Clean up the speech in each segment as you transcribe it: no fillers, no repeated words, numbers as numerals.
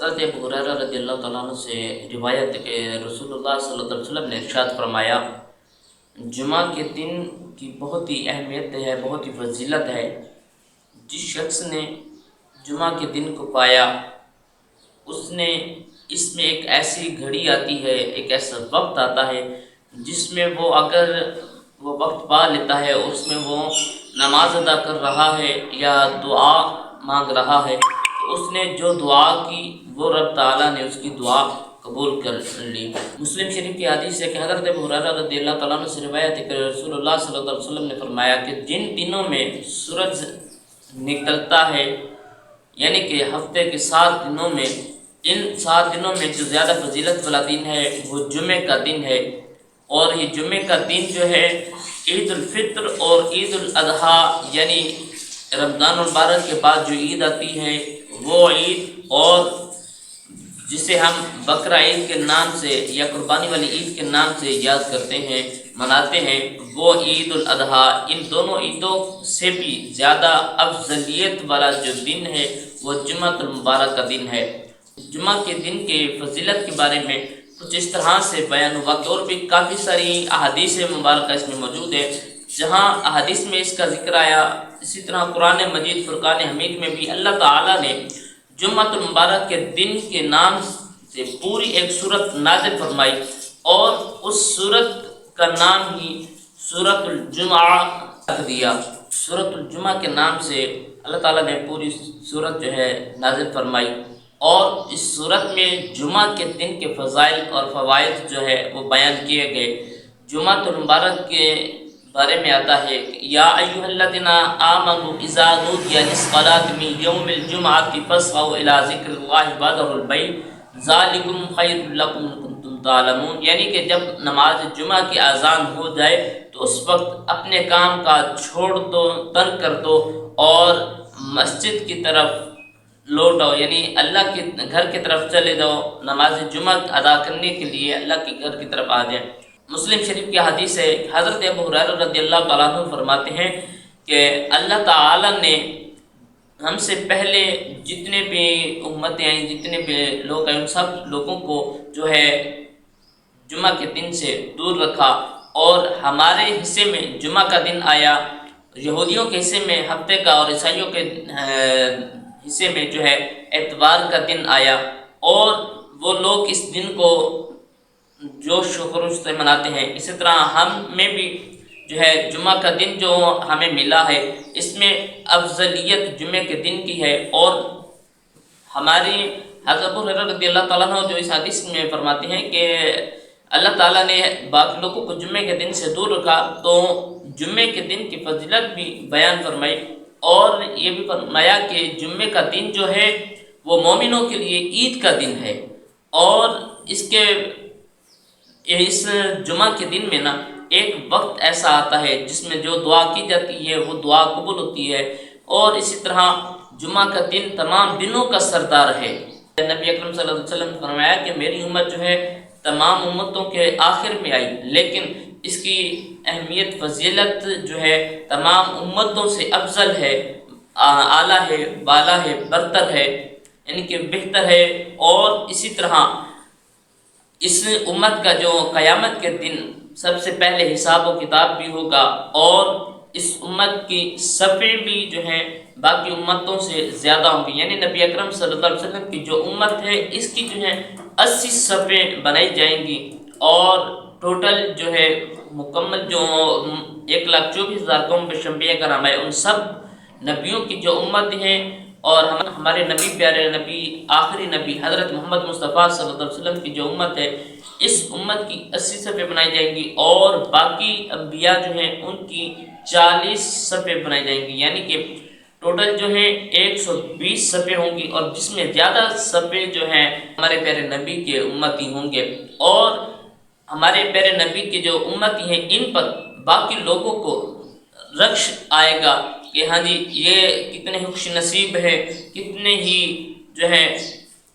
حضرت ابو ہریرہ رضی اللہ تعالیٰ عنہ سے روایت کہ رسول اللہ صلی اللہ علیہ وسلم نے ارشاد فرمایا، جمعہ کے دن کی بہت ہی اہمیت ہے، بہت ہی فضیلت ہے۔ جس شخص نے جمعہ کے دن کو پایا، اس نے اس میں ایک ایسی گھڑی آتی ہے، ایک ایسا وقت آتا ہے جس میں وہ اگر وہ وقت پا لیتا ہے، اس میں وہ نماز ادا کر رہا ہے یا دعا مانگ رہا ہے، اس نے جو دعا کی وہ رب تعالیٰ نے اس کی دعا قبول کر لی۔ مسلم شریف کی حدیث ہے کہ حضرت ابو ہریرہ رضی اللہ تعالیٰ عنہ سے روایت ہے کہ رسول اللہ صلی اللہ علیہ وسلم نے فرمایا کہ جن دنوں میں سورج نکلتا ہے، یعنی کہ ہفتے کے 7 دنوں میں، ان 7 دنوں میں جو زیادہ فضیلت والا دن ہے وہ جمعے کا دن ہے، اور یہ جمعے کا دن جو ہے عید الفطر اور عید الاضحیٰ یعنی رمضان المبارک کے بعد جو عید آتی ہے وہ عید، اور جسے ہم بقرہ عید کے نام سے یا قربانی والی عید کے نام سے یاد کرتے ہیں، مناتے ہیں، وہ عید الاضحیٰ، ان دونوں عیدوں سے بھی زیادہ افضلیت والا جو دن ہے وہ جمعۃ المبارک کا دن ہے۔ جمعہ کے دن کے فضیلت کے بارے میں کچھ اس طرح سے بیان ہوا کہ اور بھی کافی ساری احادیث مبارکہ اس میں موجود ہے، جہاں احادیث میں اس کا ذکر آیا، اسی طرح قرآن مجید فرقان حمید میں بھی اللہ تعالیٰ نے جمعۃ المبارک کے دن کے نام سے پوری ایک سورت نازل فرمائی، اور اس سورت کا نام ہی سورۃ الجمعہ رکھ دیا۔ سورۃ الجمعہ کے نام سے اللہ تعالیٰ نے پوری سورت جو ہے نازل فرمائی، اور اس سورت میں جمعہ کے دن کے فضائل اور فوائد جو ہے وہ بیان کیے گئے۔ جمعۃ المبارک کے بارے میں آتا ہے یا ایھا الذین آمنوا اذا نودی للصلاۃ من یوم الجمعۃ فاسعوا الی ذکر اللہ وذروا البیع ذالکم خیر لکم ان کنتم تعلمون، یعنی کہ جب نماز جمعہ کی اذان ہو جائے تو اس وقت اپنے کام کاج چھوڑ دو، ترک کر دو، اور مسجد کی طرف لوٹ آؤ، یعنی اللہ کے گھر کی طرف چلے جاؤ، نماز جمعہ ادا کرنے کے لیے اللہ کے گھر کی طرف آ جائیں۔ مسلم شریف کی حدیث ہے، حضرت ابو ہریرہ رضی اللہ تعالیٰ عنہ فرماتے ہیں کہ اللہ تعالیٰ نے ہم سے پہلے جتنے بھی امتیں آئیں، جتنے بھی لوگ آئے، ان سب لوگوں کو جو ہے جمعہ کے دن سے دور رکھا، اور ہمارے حصے میں جمعہ کا دن آیا، یہودیوں کے حصے میں ہفتے کا اور عیسائیوں کے حصے میں جو ہے اتوار کا دن آیا، اور وہ لوگ اس دن کو جوش و خروش سے مناتے ہیں۔ اسی طرح ہم میں بھی جو ہے جمعہ کا دن جو ہمیں ملا ہے، اس میں افضلیت جمعے کے دن کی ہے، اور ہماری حضرت ابو ہریرہ رضی اللہ تعالیٰ عنہ جو اس حدیث میں فرماتے ہیں کہ اللہ تعالیٰ نے باقی لوگوں کو جمعے کے دن سے دور رکھا، تو جمعے کے دن کی فضیلت بھی بیان فرمائی، اور یہ بھی فرمایا کہ جمعے کا دن جو ہے وہ مومنوں کے لیے عید کا دن ہے، اور اس جمعہ کے دن میں نا ایک وقت ایسا آتا ہے جس میں جو دعا کی جاتی ہے وہ دعا قبول ہوتی ہے، اور اسی طرح جمعہ کا دن تمام دنوں کا سردار ہے۔ نبی اکرم صلی اللہ علیہ وسلم نے فرمایا کہ میری امت جو ہے تمام امتوں کے آخر میں آئی، لیکن اس کی اہمیت فضیلت جو ہے تمام امتوں سے افضل ہے، اعلیٰ ہے، بالا ہے، برتر ہے، یعنی کہ بہتر ہے۔ اور اسی طرح اس امت کا جو قیامت کے دن سب سے پہلے حساب و کتاب بھی ہوگا، اور اس امت کی صفیں بھی جو ہیں باقی امتوں سے زیادہ ہوں گی، یعنی نبی اکرم صلی اللہ علیہ وسلم کی جو امت ہے اس کی جو ہے 80 صفیں بنائی جائیں گی، اور ٹوٹل جو ہے مکمل جو 1,24,000 قوم پیش انبیاء کرام ہے، ان سب نبیوں کی جو امت ہیں، اور ہمارے نبی پیارے نبی آخری نبی حضرت محمد مصطفیٰ صلی اللہ علیہ وسلم کی جو امت ہے، اس امت کی 80 صفیں بنائی جائیں گی، اور باقی انبیاء جو ہیں ان کی 40 صفیں بنائی جائیں گی، یعنی کہ ٹوٹل جو ہے 120 صفیں ہوں گی، اور جس میں زیادہ صفیں جو ہیں ہمارے پیارے نبی کے امتی ہوں گے، اور ہمارے پیارے نبی کے جو امتی ہیں ان پر باقی لوگوں کو رکش آئے گا کہ ہاں جی یہ کتنے خوش نصیب ہے، کتنے ہی جو ہے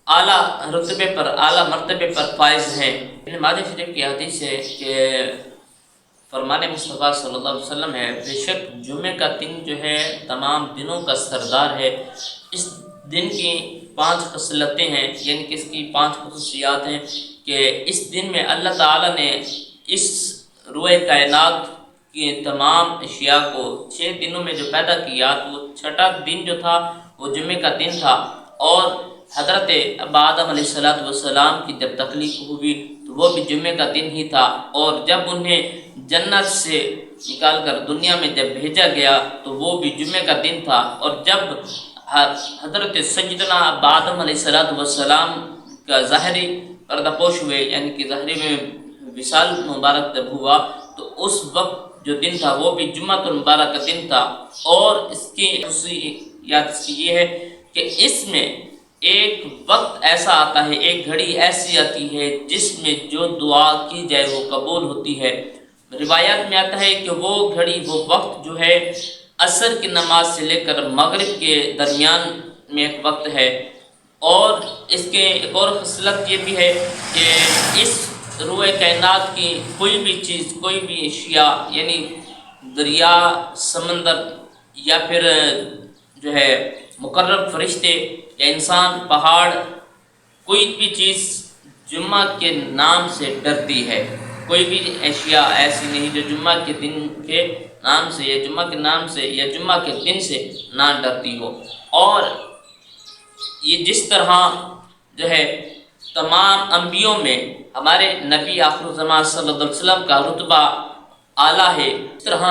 اعلیٰ رتبے پر، اعلیٰ مرتبے پر فائز ہیں۔ ماجہ شریف کی حدیث ہے کہ فرمان مصطفیٰ صلی اللہ علیہ وسلم ہے، بے شک جمعے کا دن جو ہے تمام دنوں کا سردار ہے، اس دن کی 5 خصلتیں ہیں، یعنی کہ اس کی 5 خصوصیات ہیں کہ اس دن میں اللہ تعالیٰ نے اس روئے کائنات کی تمام اشیاء کو 6 دنوں میں جو پیدا کیا، تو وہ 6واں دن جو تھا وہ جمعے کا دن تھا، اور حضرت آدم علیہ السلام کی جب تخلیق ہوئی تو وہ بھی جمعے کا دن ہی تھا، اور جب انہیں جنت سے نکال کر دنیا میں جب بھیجا گیا تو وہ بھی جمعے کا دن تھا، اور جب حضرت سیدنا آدم علیہ السلام کا ظاہری پردہ پوش ہوئے، یعنی کہ ظاہری میں وصال مبارک جب ہوا، تو اس وقت جو دن تھا وہ بھی جمعۃ المبارک کا دن تھا۔ اور اس کی خصوصیات یہ ہے کہ اس میں ایک وقت ایسا آتا ہے، ایک گھڑی ایسی آتی ہے جس میں جو دعا کی جائے وہ قبول ہوتی ہے۔ روایات میں آتا ہے کہ وہ گھڑی، وہ وقت جو ہے عصر کی نماز سے لے کر مغرب کے درمیان میں ایک وقت ہے۔ اور اس کے ایک اور خصلت یہ بھی ہے کہ اس روئے کائنات کی کوئی بھی چیز، کوئی بھی اشیاء، یعنی دریا، سمندر، یا پھر جو ہے مقرب فرشتے یا انسان، پہاڑ، کوئی بھی چیز جمعہ کے نام سے ڈرتی ہے۔ کوئی بھی اشیاء ایسی نہیں جو جمعہ کے دن کے نام سے یا جمعہ کے نام سے یا جمعہ کے دن سے نہ ڈرتی ہو۔ اور یہ جس طرح جو ہے تمام انبیوں میں ہمارے نبی آخر الزمان صلی اللہ علیہ وسلم کا رتبہ اعلیٰ ہے، اس طرح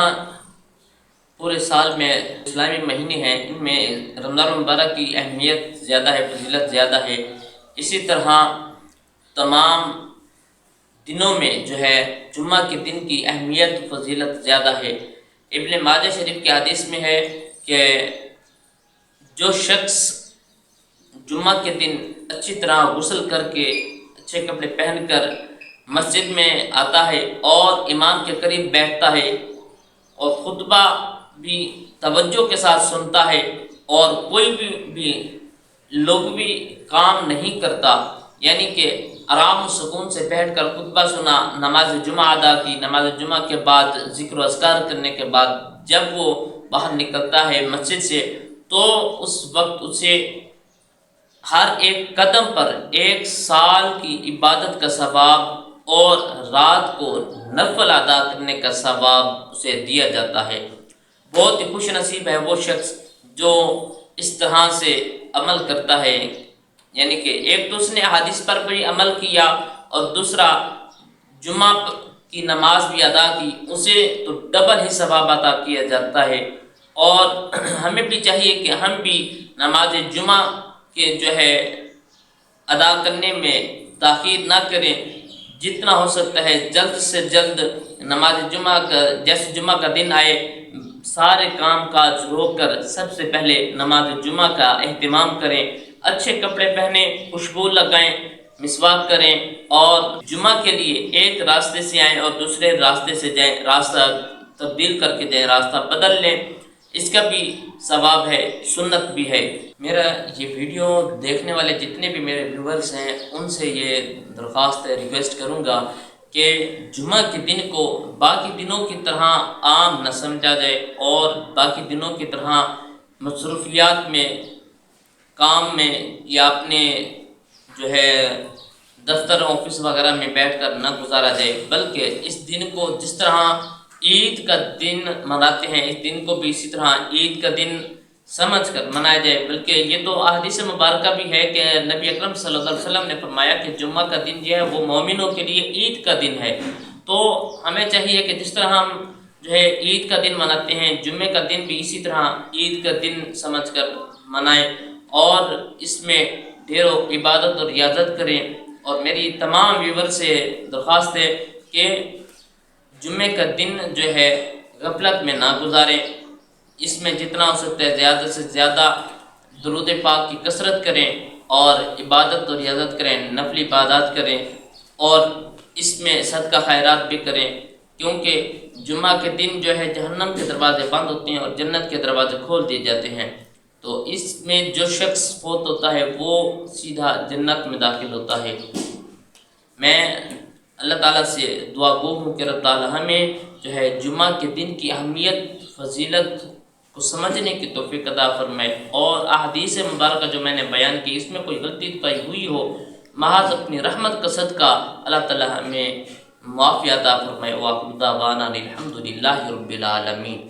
پورے سال میں اسلامی مہینے ہیں، ان میں رمضان المبارک کی اہمیت زیادہ ہے، فضیلت زیادہ ہے۔ اسی طرح تمام دنوں میں جو ہے جمعہ کے دن کی اہمیت فضیلت زیادہ ہے۔ ابن ماجہ شریف کی حدیث میں ہے کہ جو شخص جمعہ کے دن اچھی طرح غسل کر کے اچھے کپڑے پہن کر مسجد میں آتا ہے اور امام کے قریب بیٹھتا ہے اور خطبہ بھی توجہ کے ساتھ سنتا ہے، اور کوئی بھی لغوی کام نہیں کرتا، یعنی کہ آرام و سکون سے بیٹھ کر خطبہ سنا، نماز جمعہ ادا کی، نماز جمعہ کے بعد ذکر و اذکار کرنے کے بعد جب وہ باہر نکلتا ہے مسجد سے، تو اس وقت اسے ہر ایک قدم پر 1 سال کی عبادت کا ثواب اور رات کو نفل ادا کرنے کا ثواب اسے دیا جاتا ہے۔ بہت ہی خوش نصیب ہے وہ شخص جو اس طرح سے عمل کرتا ہے، یعنی کہ ایک تو اس نے احادیث پر بھی عمل کیا، اور دوسرا جمعہ کی نماز بھی ادا کی، اسے تو ڈبل ہی ثواب عطا کیا جاتا ہے۔ اور ہمیں بھی چاہیے کہ ہم بھی نماز جمعہ کے جو ہے ادا کرنے میں تاخیر نہ کریں، جتنا ہو سکتا ہے جلد سے جلد نماز جمعہ کا، جیسے جمعہ کا دن آئے، سارے کام کاج روک کر سب سے پہلے نماز جمعہ کا اہتمام کریں، اچھے کپڑے پہنیں، خوشبو لگائیں، مسواک کریں، اور جمعہ کے لیے ایک راستے سے آئیں اور دوسرے راستے سے جائیں، راستہ تبدیل کر کے جائیں، راستہ بدل لیں، اس کا بھی ثواب ہے، سنت بھی ہے۔ میرا یہ ویڈیو دیکھنے والے جتنے بھی میرے ویورز ہیں ان سے یہ درخواست ہے، ریکویسٹ کروں گا کہ جمعہ کے دن کو باقی دنوں کی طرح عام نہ سمجھا جائے، اور باقی دنوں کی طرح مصروفیات میں، کام میں، یا اپنے جو ہے دفتر آفس وغیرہ میں بیٹھ کر نہ گزارا جائے، بلکہ اس دن کو جس طرح عید کا دن مناتے ہیں، اس دن کو بھی اسی طرح عید کا دن سمجھ کر منایا جائے۔ بلکہ یہ تو احادیث مبارکہ بھی ہے کہ نبی اکرم صلی اللہ علیہ وسلم نے فرمایا کہ جمعہ کا دن جو ہے وہ مومنوں کے لیے عید کا دن ہے۔ تو ہمیں چاہیے کہ جس طرح ہم جو ہے عید کا دن مناتے ہیں، جمعے کا دن بھی اسی طرح عید کا دن سمجھ کر منائیں، اور اس میں ڈھیر و عبادت اور ریاضت کریں۔ اور میری تمام ویور سے درخواست ہے کہ جمعے کا دن جو ہے غفلت میں نہ گزاریں، اس میں جتنا ہو سکتا ہے زیادہ سے زیادہ درود پاک کی کثرت کریں، اور عبادت اور ریاضت کریں، نفلی عبادات کریں، اور اس میں صدقہ خیرات بھی کریں، کیونکہ جمعہ کے دن جو ہے جہنم کے دروازے بند ہوتے ہیں اور جنت کے دروازے کھول دیے جاتے ہیں۔ تو اس میں جو شخص فوت ہوتا ہے وہ سیدھا جنت میں داخل ہوتا ہے۔ میں اللہ تعالیٰ سے دعا گو ہوں کہ اللہ تعالیٰ ہمیں جو ہے جمعہ کے دن کی اہمیت، فضیلت کو سمجھنے کی توفیق عطا فرمائے، اور احادیث مبارکہ جو میں نے بیان کی اس میں کوئی غلطی کوئی ہوئی ہو محض اپنی رحمت کا صدقہ اللہ تعالی ہمیں معافی عطا فرمائے۔ وآخر دعوانا الحمد للہ رب العالمین۔